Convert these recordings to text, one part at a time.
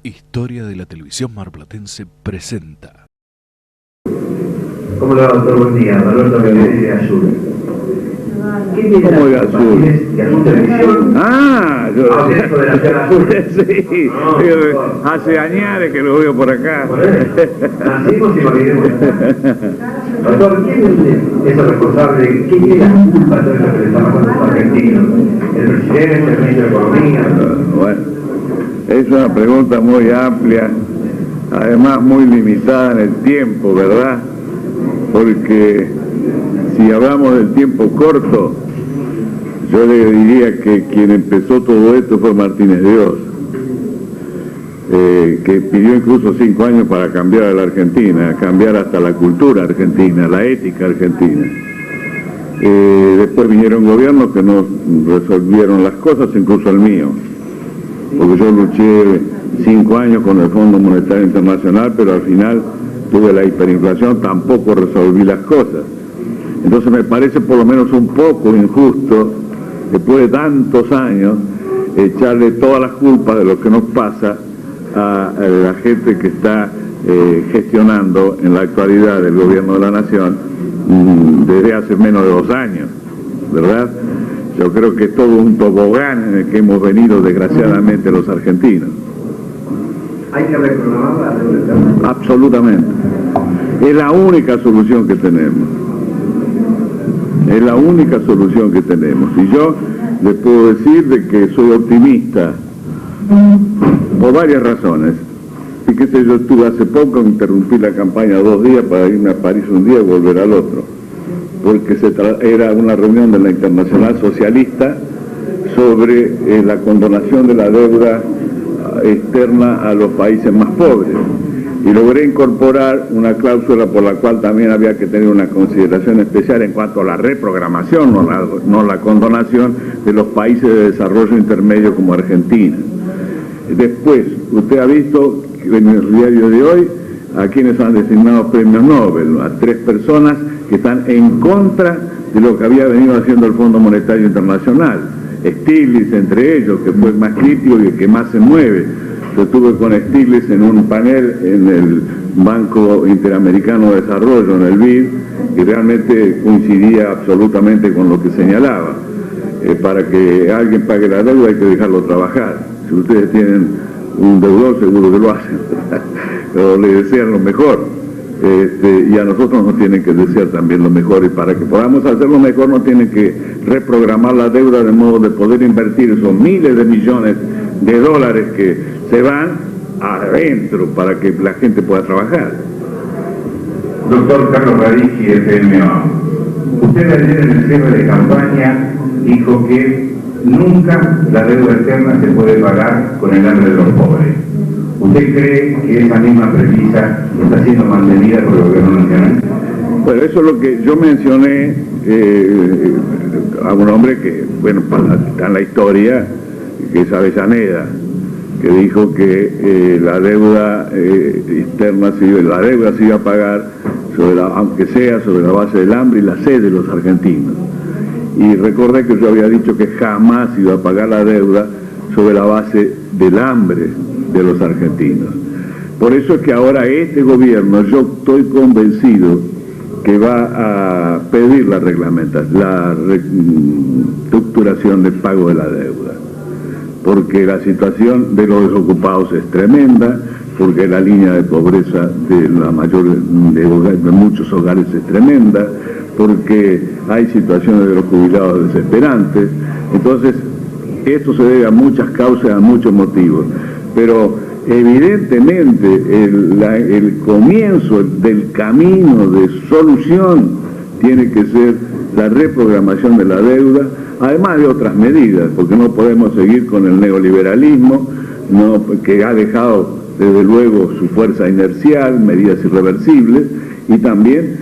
Historia de la televisión marplatense presenta. ¿Cómo le va, doctor? Buen día. Alberto Gabriel de Azul. ¿Qué tiene ¿Cómo de Azul? De Azul Televisión. Yo... de la Tierra Azul. Sí, hace años que lo veo por acá. Nacimos y moriremos. Doctor, ¿quién es el responsable? ¿Quién tiene la culpa de todo esto que le está pasando a los argentinos? ¿El presidente, el ministro de Economía? Bueno, es una pregunta muy amplia, además muy limitada en el tiempo, ¿verdad? Porque si hablamos del tiempo corto, yo le diría que quien empezó todo esto fue Martínez de Oz, que pidió incluso 5 años para cambiar a la Argentina, cambiar hasta la cultura argentina, la ética argentina. Después vinieron gobiernos que no resolvieron las cosas, incluso el mío, porque yo luché 5 años con el Fondo Monetario Internacional, pero al final tuve la hiperinflación, tampoco resolví las cosas. Entonces me parece por lo menos un poco injusto, después de tantos años, echarle todas las culpas de lo que nos pasa a la gente que está gestionando en la actualidad el gobierno de la nación desde hace menos de 2 años, ¿verdad? Yo creo que es todo un tobogán en el que hemos venido desgraciadamente los argentinos. ¿Hay que reprogramar la deuda externa? Absolutamente. Es la única solución que tenemos. Es la única solución que tenemos. Y yo les puedo decir de que soy optimista por varias razones. Y qué sé yo, estuve hace poco, interrumpí la campaña 2 días para irme a París un día y volver al otro. Porque era una reunión de la Internacional Socialista sobre la condonación de la deuda externa a los países más pobres, y logré incorporar una cláusula por la cual también había que tener una consideración especial en cuanto a la reprogramación, no la condonación de los países de desarrollo intermedio como Argentina. Después, usted ha visto en el diario de hoy a quienes han designado premios Nobel, a 3 personas que están en contra de lo que había venido haciendo el Fondo Monetario Internacional. Stiglitz entre ellos, que fue el más crítico y el que más se mueve. Yo estuve con Stiglitz en un panel en el Banco Interamericano de Desarrollo, en el BID, y realmente coincidía absolutamente con lo que señalaba. Para que alguien pague la deuda hay que dejarlo trabajar. Si ustedes tienen un deudor, seguro que lo hacen, pero le desean lo mejor. Y a nosotros nos tienen que desear también lo mejor, y para que podamos hacer lo mejor nos tienen que reprogramar la deuda de modo de poder invertir esos miles de millones de dólares que se van adentro para que la gente pueda trabajar. Doctor Carlos Radici, FMO, usted ayer en el cierre de campaña dijo que nunca la deuda externa se puede pagar con el hambre de los pobres. ¿Usted cree que esa misma premisa está siendo mantenida por el gobierno nacional? Bueno, eso es lo que yo mencioné a un hombre que, bueno, está en la historia, que es Avellaneda, que dijo que la deuda externa, la deuda se iba a pagar, aunque sea sobre la base del hambre y la sed de los argentinos. Y recordé que yo había dicho que jamás iba a pagar la deuda sobre la base del hambre de los argentinos. Por eso es que ahora este gobierno, yo estoy convencido que va a pedir la reestructuración del pago de la deuda, porque la situación de los desocupados es tremenda, porque la línea de pobreza de muchos hogares es tremenda, porque hay situaciones de los jubilados desesperantes. Entonces, esto se debe a muchas causas, a muchos motivos, pero evidentemente el comienzo del camino de solución tiene que ser la reprogramación de la deuda, además de otras medidas, porque no podemos seguir con el neoliberalismo, que ha dejado desde luego su fuerza inercial, medidas irreversibles, y también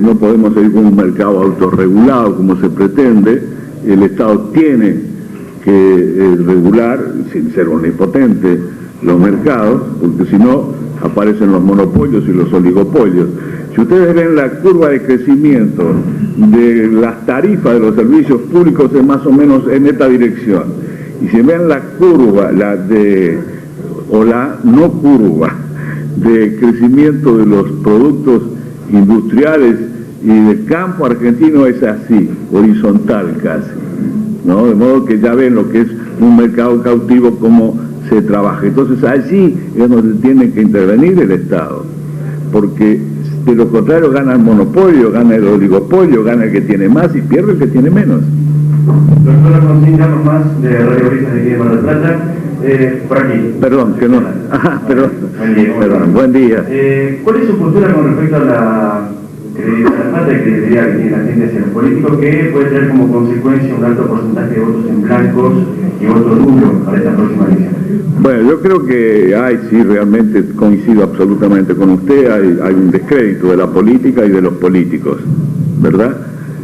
no podemos seguir con un mercado autorregulado como se pretende. El Estado tiene que regular, sin ser omnipotente, los mercados, porque si no aparecen los monopolios y los oligopolios. Si ustedes ven la curva de crecimiento de las tarifas de los servicios públicos, es más o menos en esta dirección. Y si ven la curva, la de o la no curva de crecimiento de los productos industriales y del campo argentino es así, horizontal casi, ¿no? De modo que ya ven lo que es un mercado cautivo, cómo se trabaja. Entonces allí es donde tiene que intervenir el Estado, porque de lo contrario gana el monopolio, gana el oligopolio, gana el que tiene más y pierde el que tiene menos. Doctora, consignamos más de Radio Brisa de aquí de Mar del Plata. Por aquí. Perdón, que no. Perdón. Buen día. ¿Cuál es su postura con respecto a la falta de credibilidad que tiene la gente hacia los políticos, que puede tener como consecuencia un alto porcentaje de votos en blancos y votos nulos para esta próxima elección? Bueno, yo creo que sí, realmente coincido absolutamente con usted, hay un descrédito de la política y de los políticos, ¿verdad?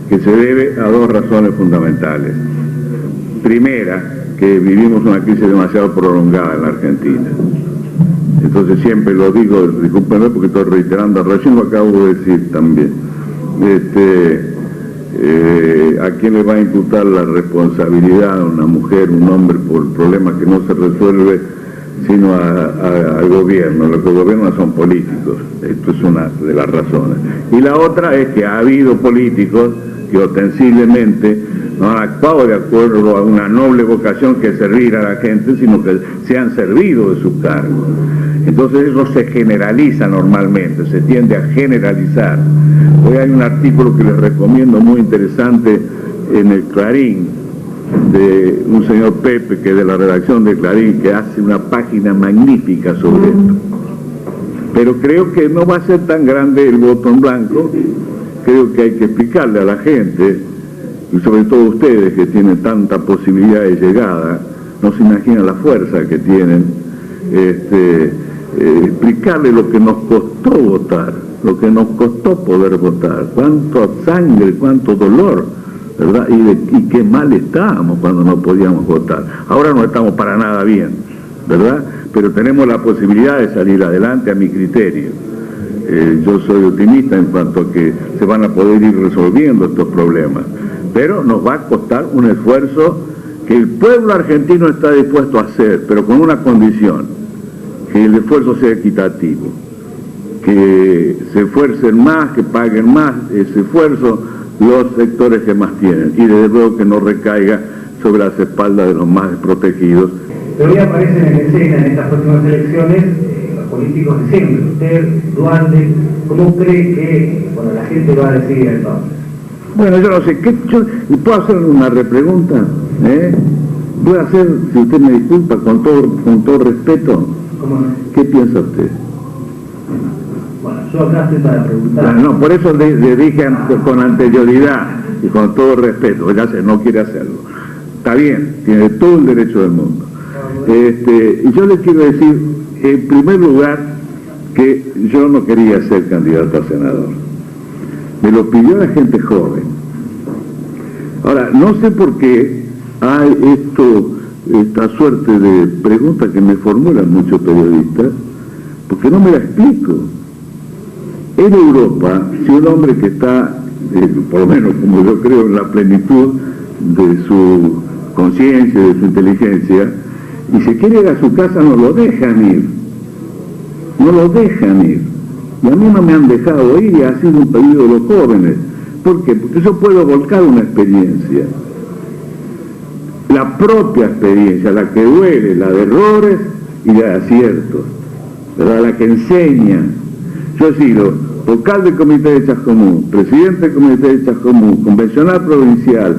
Que se debe a dos razones fundamentales. Primera, que vivimos una crisis demasiado prolongada en la Argentina. Entonces siempre lo digo, discúlpenme porque estoy reiterando, recién lo acabo de decir también. ¿A quién le va a imputar la responsabilidad a una mujer, un hombre, por problemas que no se resuelve sino al gobierno? Los que gobiernan son políticos. Esto es una de las razones. Y la otra es que ha habido políticos que ostensiblemente no han actuado de acuerdo a una noble vocación que es servir a la gente, sino que se han servido de sus cargos. Entonces eso se generaliza normalmente, se tiende a generalizar. Hoy hay un artículo que les recomiendo muy interesante en el Clarín, de un señor Pepe, que es de la redacción de Clarín, que hace una página magnífica sobre esto. Pero creo que no va a ser tan grande el voto en blanco, creo que hay que explicarle a la gente, y sobre todo ustedes que tienen tanta posibilidad de llegada, no se imaginan la fuerza que tienen, explicarle lo que nos costó votar, lo que nos costó poder votar, cuánta sangre, cuánto dolor, ¿verdad? Y qué mal estábamos cuando no podíamos votar. Ahora no estamos para nada bien, ¿verdad? Pero tenemos la posibilidad de salir adelante a mi criterio. Yo soy optimista en cuanto a que se van a poder ir resolviendo estos problemas, pero nos va a costar un esfuerzo que el pueblo argentino está dispuesto a hacer, pero con una condición: que el esfuerzo sea equitativo, que se esfuercen más, que paguen más ese esfuerzo los sectores que más tienen, y desde luego que no recaiga sobre las espaldas de los más desprotegidos. Pero hoy aparecen en escena en estas próximas elecciones los políticos de siempre. Usted, Duarte, ¿cómo cree que la gente va a decidir entonces? Bueno, yo no sé, ¿puedo hacer una repregunta? ¿Puedo hacer, si usted me disculpa, con todo respeto? ¿Cómo no? ¿Qué piensa usted? Bueno, yo acá estoy para preguntar. No, por eso le dije con anterioridad y con todo respeto, ya sé, no quiere hacerlo. Está bien, tiene todo el derecho del mundo. Y yo le quiero decir, en primer lugar, que yo no quería ser candidato a senador. Me lo pidió la gente joven. Ahora, no sé por qué hay esta suerte de preguntas que me formulan muchos periodistas, porque no me la explico. En Europa, si un hombre que está, por lo menos como yo creo, en la plenitud de su conciencia, de su inteligencia, y se quiere ir a su casa, no lo dejan ir. No lo dejan ir. Y a mí no me han dejado ir, y ha sido un pedido de los jóvenes. ¿Por qué? Porque yo puedo volcar una experiencia. La propia experiencia, la que duele, la de errores y de aciertos, ¿verdad? La que enseña. Yo he sido vocal del Comité de Chascomún, presidente del Comité de Chascomún, convencional provincial,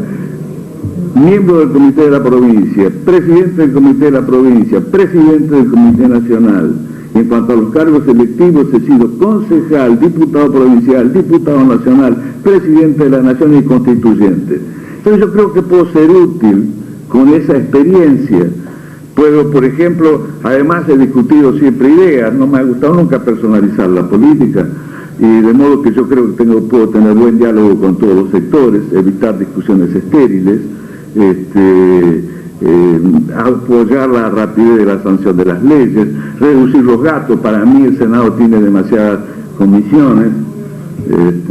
miembro del Comité de la Provincia, presidente del Comité de la Provincia, presidente del Comité Nacional. Y en cuanto a los cargos electivos, he sido concejal, diputado provincial, diputado nacional, presidente de la Nación y constituyente. Entonces yo creo que puedo ser útil con esa experiencia. Puedo, por ejemplo, además he discutido siempre ideas, no me ha gustado nunca personalizar la política, y de modo que yo creo que puedo tener buen diálogo con todos los sectores, evitar discusiones estériles, apoyar la rapidez de la sanción de las leyes, reducir los gastos. Para mí el Senado tiene demasiadas comisiones, en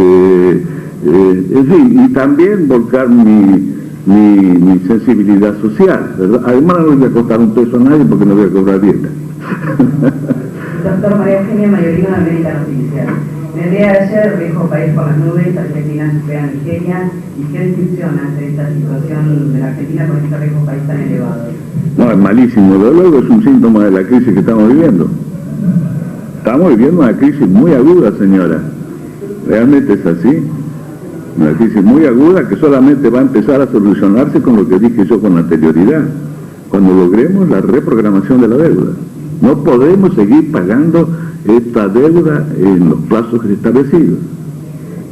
fin, y también volcar mi sensibilidad social, ¿verdad? Además no le voy a costar un peso a nadie porque no voy a cobrar dieta. Doctor María Eugenia Mayorino de América Noticias. En el día de ayer dijo País por las nubes, Argentina supera a Nigeria. ¿Y qué descripción ante esta situación de la Argentina con este riesgo país tan elevado? No, es malísimo, desde luego es un síntoma de la crisis que estamos viviendo. Estamos viviendo una crisis muy aguda, señora. Realmente es así. Una crisis muy aguda que solamente va a empezar a solucionarse con lo que dije yo con anterioridad, cuando logremos la reprogramación de la deuda. No podemos seguir pagando esta deuda en los plazos establecidos.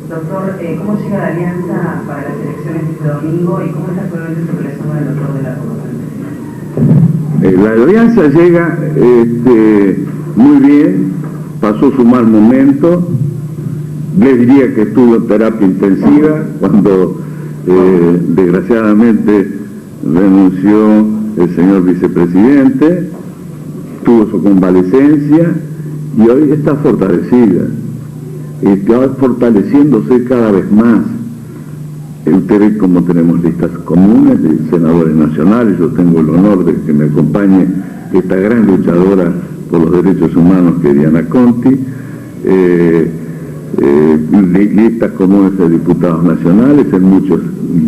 Doctor, ¿cómo llega la alianza para las elecciones de este domingo y cómo es actualmente su relación con el doctor de la Rosa? La alianza llega muy bien, pasó su mal momento. Les diría que estuvo en terapia intensiva cuando desgraciadamente renunció el señor vicepresidente, tuvo su convalecencia y hoy está fortalecida, y está fortaleciéndose cada vez más. Usted ve cómo tenemos listas comunes de senadores nacionales. Yo tengo el honor de que me acompañe esta gran luchadora por los derechos humanos que es Diana Conti, listas comunes de diputados nacionales en muchos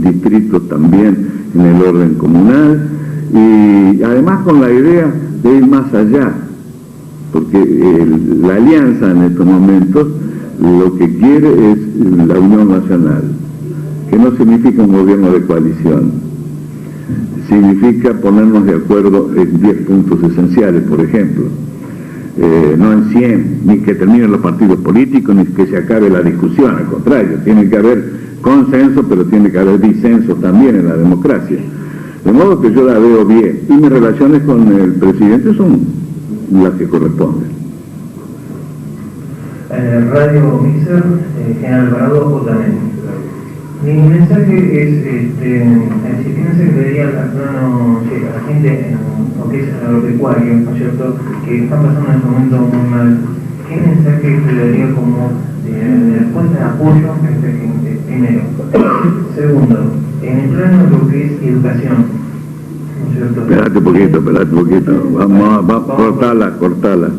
distritos también en el orden comunal, y además con la idea de ir más allá, porque la alianza en estos momentos lo que quiere es la unión nacional, que no significa un gobierno de coalición, significa ponernos de acuerdo en 10 puntos esenciales, por ejemplo, no en 100, ni que terminen los partidos políticos, ni que se acabe la discusión, al contrario, tiene que haber consenso, pero tiene que haber disenso también en la democracia. De modo que yo la veo bien, y mis relaciones con el presidente son las que corresponden. Radio Mixer, General Alvarado, Otamendi. Mi mensaje es, si tiene secretaría a la gente en lo que es agropecuario, ¿no es cierto?, que están pasando en este momento muy mal, ¿qué mensaje le daría como respuesta de apoyo a esta gente? Primero. Segundo, en el plano de lo que es educación, ¿no es cierto? Espérate un poquito, vamos a cortarla.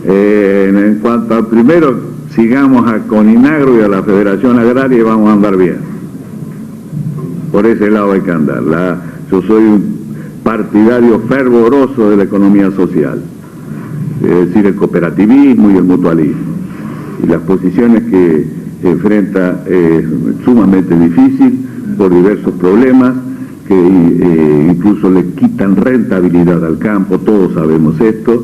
En cuanto al primero, sigamos a Coninagro y a la Federación Agraria y vamos a andar bien. Por ese lado hay que andar. Yo soy un partidario fervoroso de la economía social, es decir, el cooperativismo y el mutualismo. Y las posiciones que enfrenta es sumamente difícil por diversos problemas que incluso le quitan rentabilidad al campo, todos sabemos esto.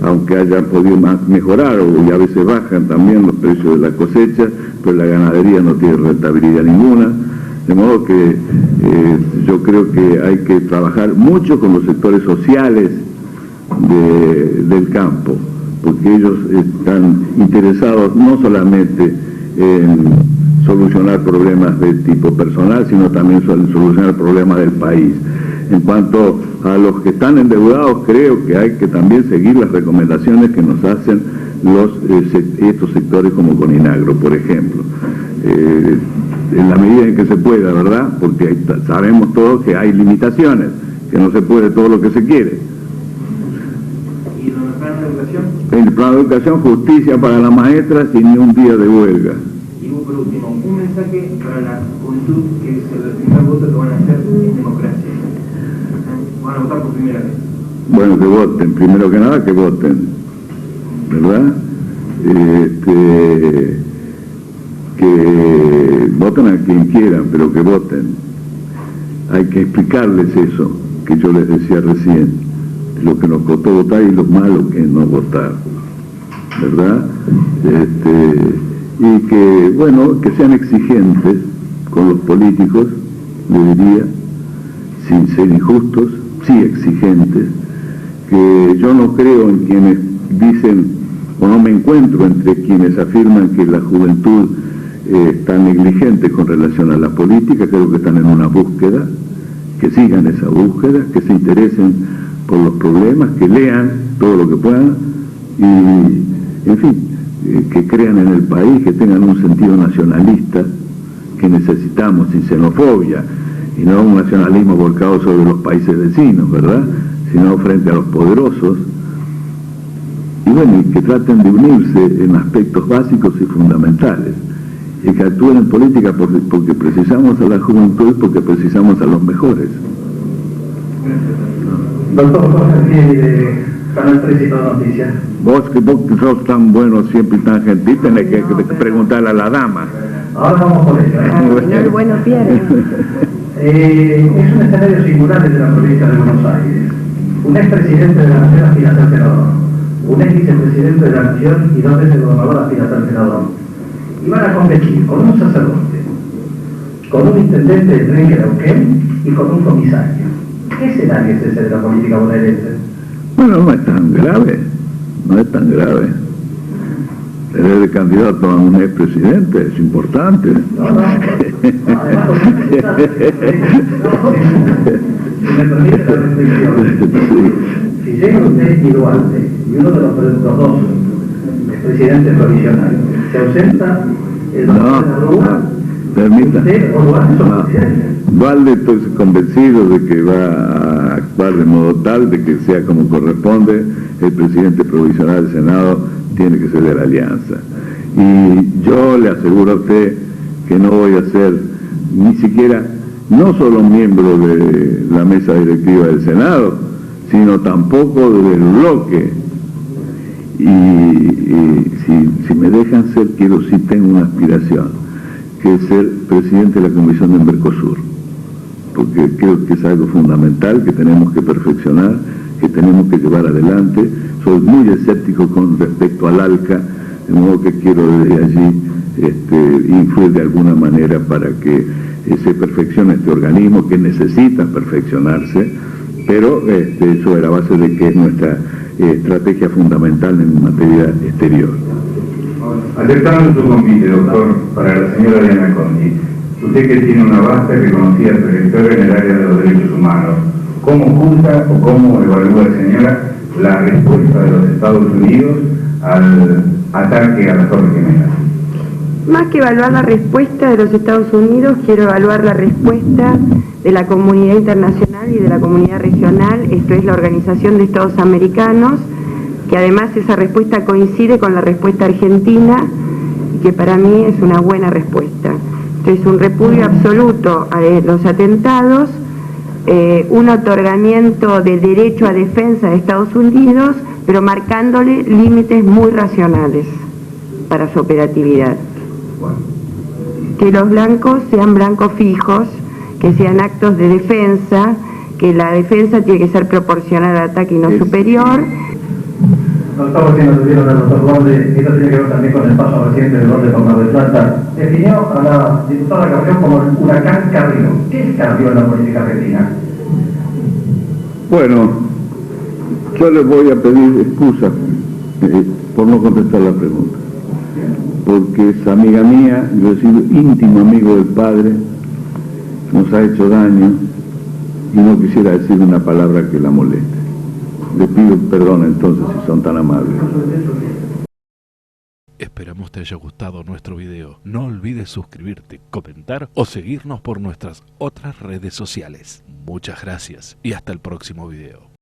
Aunque hayan podido mejorar y a veces bajan también los precios de la cosecha, pues la ganadería no tiene rentabilidad ninguna, de modo que yo creo que hay que trabajar mucho con los sectores sociales del campo, porque ellos están interesados no solamente en solucionar problemas de tipo personal, sino también en solucionar problemas del país. En cuanto a los que están endeudados, creo que hay que también seguir las recomendaciones que nos hacen estos sectores como Coninagro, por ejemplo, en la medida en que se pueda, ¿verdad? Porque sabemos todos que hay limitaciones, que no se puede todo lo que se quiere. ¿Y en el plan de educación? En el plan de educación, justicia para las maestras y ni un día de huelga. Y por último, un mensaje para la juventud, que es el primer voto que van a hacer en democracia. Van a votar por primera vez. Bueno, que voten, primero que nada que voten, ¿verdad? Que voten a quien quieran, pero que voten. Hay que explicarles eso que yo les decía recién, lo que nos costó votar y lo malo que es no votar, ¿verdad? Y que, bueno, que sean exigentes con los políticos, le diría, sin ser injustos, sí exigentes, que yo no creo en quienes dicen, o no me encuentro entre quienes afirman que la juventud está negligente con relación a la política. Creo que están en una búsqueda, que sigan esa búsqueda, que se interesen por los problemas, que lean todo lo que puedan y, en fin, que crean en el país, que tengan un sentido nacionalista que necesitamos, sin xenofobia, y no un nacionalismo volcado sobre los países vecinos, ¿verdad? sino frente a los poderosos, y bueno, y que traten de unirse en aspectos básicos y fundamentales, y que actúen en política porque precisamos a la juventud y porque precisamos a los mejores. Doctor, ¿cómo se refiere de Canal 3 y Todo Noticias? Vos que sos tan bueno siempre y tan gentil, tenés que preguntarle a la dama. Ahora vamos por ello. El bueno pierde. Es un escenario singular desde la provincia de Buenos Aires. Un expresidente de la Nación aspira a ser senador. Un ex vicepresidente de la Nación y 2 veces gobernador aspira a ser senador. Y van a competir con un sacerdote, con un intendente de Tren que Neuquén y con un comisario. ¿Qué escenario es ese de la política bonaerense? Bueno, no es tan grave, no es tan grave. Tener de candidato a un expresidente es importante. No, además, si me permite la reflexión, si llega usted y Duarte, y uno de los dos expresidentes provisionales, se ausenta el permita. usted o Duarte son presidentes. Dualde, estoy convencido de que va a actuar de modo tal de que sea como corresponde. El presidente provisional del Senado tiene que ser de la Alianza. Y yo le aseguro a usted que no voy a ser ni siquiera, no solo miembro de la mesa directiva del Senado, sino tampoco del bloque. Y si me dejan ser, sí tengo una aspiración, que es ser presidente de la Comisión de Mercosur, porque creo que es algo fundamental que tenemos que perfeccionar, que tenemos que llevar adelante. Soy muy escéptico con respecto al ALCA, de modo que quiero desde allí influir de alguna manera para que se perfeccione este organismo que necesita perfeccionarse, pero sobre la base de que es nuestra estrategia fundamental en materia exterior. Aceptando su convite, doctor, para la señora Diana Conti, usted que tiene una vasta y reconocida trayectoria en el área de los derechos humanos, ¿cómo juzga o cómo evalúa, señora, la respuesta de los Estados Unidos al ataque a las Torres Gemelas? Más que evaluar la respuesta de los Estados Unidos, quiero evaluar la respuesta de la comunidad internacional y de la comunidad regional, esto es la Organización de Estados Americanos, que además esa respuesta coincide con la respuesta argentina, y que para mí es una buena respuesta. Esto es un repudio absoluto a los atentados, un otorgamiento de derecho a defensa de Estados Unidos, pero marcándole límites muy racionales para su operatividad. Que los blancos sean blancos fijos, que sean actos de defensa, que la defensa tiene que ser proporcional al ataque y no superior. No estamos viendo que dieron al doctor Duarte, esto tiene que ver también con el paso reciente del Duarte por Mar del Plata. Definió a la diputada Carrió como el huracán Carrió. ¿Qué es Carrió en la política argentina? Bueno, yo les voy a pedir excusa por no contestar la pregunta, porque es amiga mía, yo he sido íntimo amigo del padre, nos ha hecho daño y no quisiera decir una palabra que la moleste. Le pido perdón entonces si son tan amables. Esperamos te haya gustado nuestro video. No olvides suscribirte, comentar o seguirnos por nuestras otras redes sociales. Muchas gracias y hasta el próximo video.